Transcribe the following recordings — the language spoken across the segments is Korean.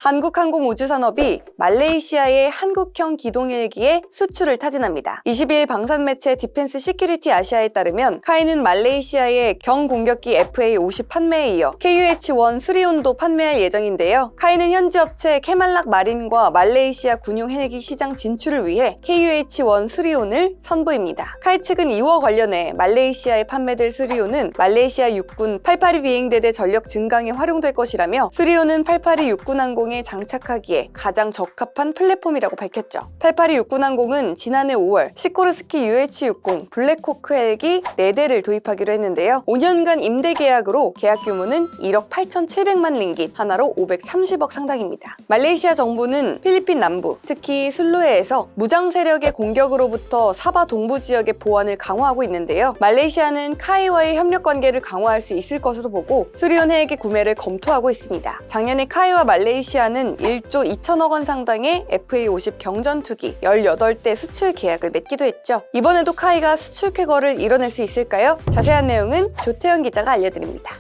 한국항공우주산업이 말레이시아의 한국형 기동헬기의 수출을 타진합니다. 22일 방산 매체 디펜스 시큐리티 아시아에 따르면 카이는 말레이시아의 경공격기 FA-50 판매에 이어 KUH-1 수리온도 판매할 예정인데요. 카이는 현지 업체 캐말락 마린과 말레이시아 군용 헬기 시장 진출을 위해 KUH-1 수리온을 선보입니다. 카이 측은 이와 관련해 말레이시아에 판매될 수리온은 말레이시아 육군 882 비행대대 전력 증강에 활용될 것이라며 수리온은 882 육군항공에 장착하기에 가장 적합한 플랫폼이라고 밝혔죠. 882 육군항공은 지난해 5월 시코르스키 UH-60 블랙호크 헬기 4대를 도입하기로 했는데요. 5년간 임대 계약으로 계약 규모는 1억 8,700만 링깃, 하나로 530억 상당입니다. 말레이시아 정부는 필리핀 남부, 특히 술루에에서 무장 세력의 공격으로부터 사바 동부 지역의 보안을 강화하고 있는데요. 말레이시아는 카이와의 협력 관계를 강화할 수 있을 것으로 보고 수리온 헬기 구매를 검토하고 있습니다. 작년에 카이와 말레이시아는 1조 2천억 원 상당의 FA-50 경전투기 18대 수출 계약을 맺기도 했죠. 이번에도 카이가 수출 쾌거를 이뤄낼 수 있을까요? 자세한 내용은 조태현 기자가 알려드립니다.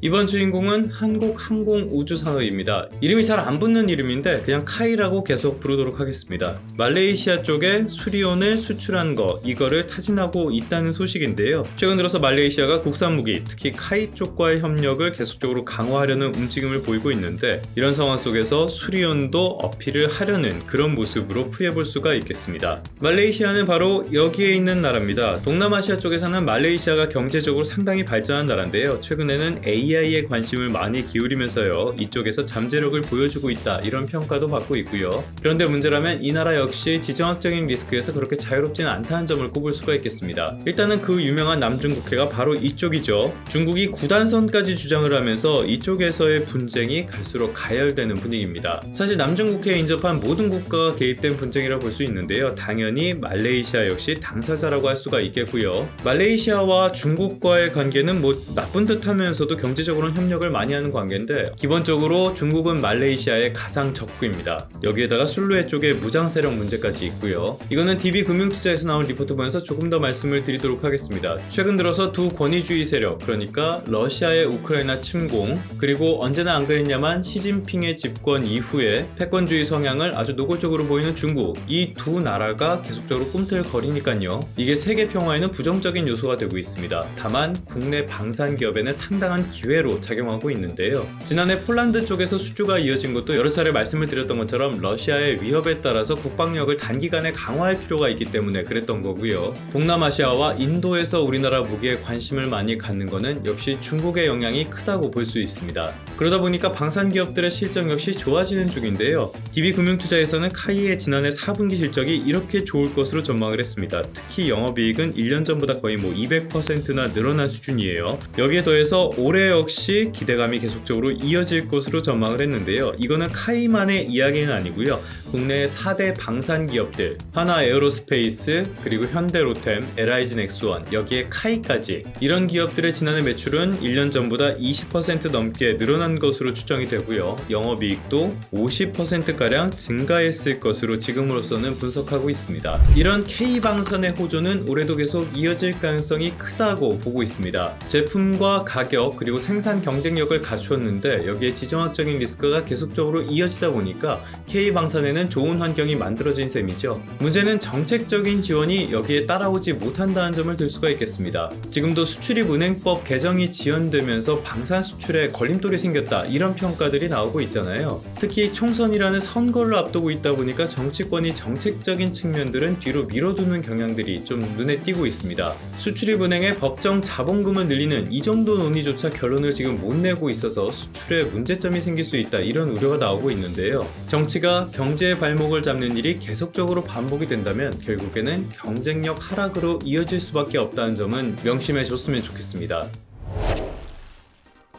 이번 주인공은 한국항공우주산업입니다. 이름이 잘 안 붙는 이름인데 그냥 카이라고 계속 부르도록 하겠습니다. 말레이시아 쪽에 수리온을 수출한 이거를 타진하고 있다는 소식인데요. 최근 들어서 말레이시아가 국산 무기, 특히 카이 쪽과의 협력을 계속적으로 강화하려는 움직임을 보이고 있는데, 이런 상황 속에서 수리온도 어필을 하려는 그런 모습으로 풀이해볼 수가 있겠습니다. 말레이시아는 바로 여기에 있는 나라입니다. 동남아시아 쪽에서는 말레이시아가 경제적으로 상당히 발전한 나라인데요. 최근에는 AI에 관심을 많이 기울이면서요, 이쪽에서 잠재력을 보여주고 있다, 이런 평가도 받고 있고요. 그런데 문제라면 이 나라 역시 지정학적인 리스크에서 그렇게 자유롭지는 않다는 점을 꼽을 수가 있겠습니다. 일단은 그 유명한 남중국해가 바로 이쪽이죠. 중국이 9단선까지 주장을 하면서 이쪽에서의 분쟁이 갈수록 가열되는 분위기입니다. 사실 남중국해에 인접한 모든 국가가 개입된 분쟁이라 볼 수 있는데요. 당연히 말레이시아 역시 당사자라고 할 수가 있겠고요. 말레이시아와 중국과의 관계는 나쁜 듯 하면서도 경제적으로는 협력을 많이 하는 관계인데, 기본적으로 중국은 말레이시아의 가상 적국입니다. 여기에다가 술루에 쪽에 무장 세력 문제까지 있고요. 이거는 DB금융투자에서 나온 리포트 보면서 조금 더 말씀을 드리도록 하겠습니다. 최근 들어서 두 권위주의 세력, 그러니까 러시아의 우크라이나 침공, 그리고 언제나 안 그랬냐만 시진핑의 집권 이후에 패권주의 성향을 아주 노골적으로 보이는 중국, 이 두 나라가 계속적으로 꿈틀거리니까요. 이게 세계 평화에는 부정적인 요소가 되고 있습니다. 다만 국내 방산 기업에는 상당한 기회로 작용하고 있는데요. 지난해 폴란드 쪽에서 수주가 이어진 것도 여러 차례 말씀을 드렸던 것처럼 러시아의 위협에 따라서 국방력을 단기간에 강화할 필요가 있기 때문에 그랬던 거고요. 동남아시아와 인도에서 우리나라 무기에 관심을 많이 갖는 것은 역시 중국의 영향이 크다고 볼 수 있습니다. 그러다 보니까 방산 기업들의 실적 역시 좋아지는 중인데요. DB금융투자에서는 카이의 지난해 4분기 실적이 이렇게 좋을 것으로 전망을 했습니다. 특히 영업이익은 1년 전보다 거의 200%나 늘어난 수준이에요. 여기에 더해서 올해 역시 기대감이 계속적으로 이어질 것으로 전망을 했는데요. 이거는 카이만의 이야기는 아니고요. 국내의 4대 방산 기업들, 하나 에어로스페이스, 그리고 현대로템, LIG넥스원, 여기에 카이까지, 이런 기업들의 지난해 매출은 1년 전보다 20% 넘게 늘어난 것으로 추정이 되고요. 영업이익도 50%가량 증가했을 것으로 지금으로서는 분석하고 있습니다. 이런 K방산의 호조는 올해도 계속 이어질 가능성이 크다고 보고 있습니다. 제품과 가격, 그리고 생산 경쟁력을 갖추었는데 여기에 지정학적인 리스크가 계속적으로 이어지다 보니까 K방산에는 좋은 환경이 만들어진 셈이죠. 문제는 정책적인 지원이 여기에 따라오지 못한다는 점을 들 수가 있겠습니다. 지금도 수출입은행법 개정이 지연되면서 방산 수출에 걸림돌이 생겼다, 이런 평가들이 나오고 있잖아요. 특히 총선이라는 선거를 앞두고 있다 보니까 정치권이 정책적인 측면들은 뒤로 밀어두는 경향들이 좀 눈에 띄고 있습니다. 수출입은행의 법정 자본금을 늘리는 이 정도 논의조차 결론을 지금 못 내고 있어서 수출에 문제점이 생길 수 있다, 이런 우려가 나오고 있는데요. 정치가 경제의 발목을 잡는 일이 계속적으로 반복이 된다면 결국에는 경쟁력 하락으로 이어질 수밖에 없다는 점은 명심해 줬으면 좋겠습니다.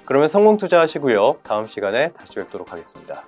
그러면 성공 투자하시고요. 다음 시간에 다시 뵙도록 하겠습니다.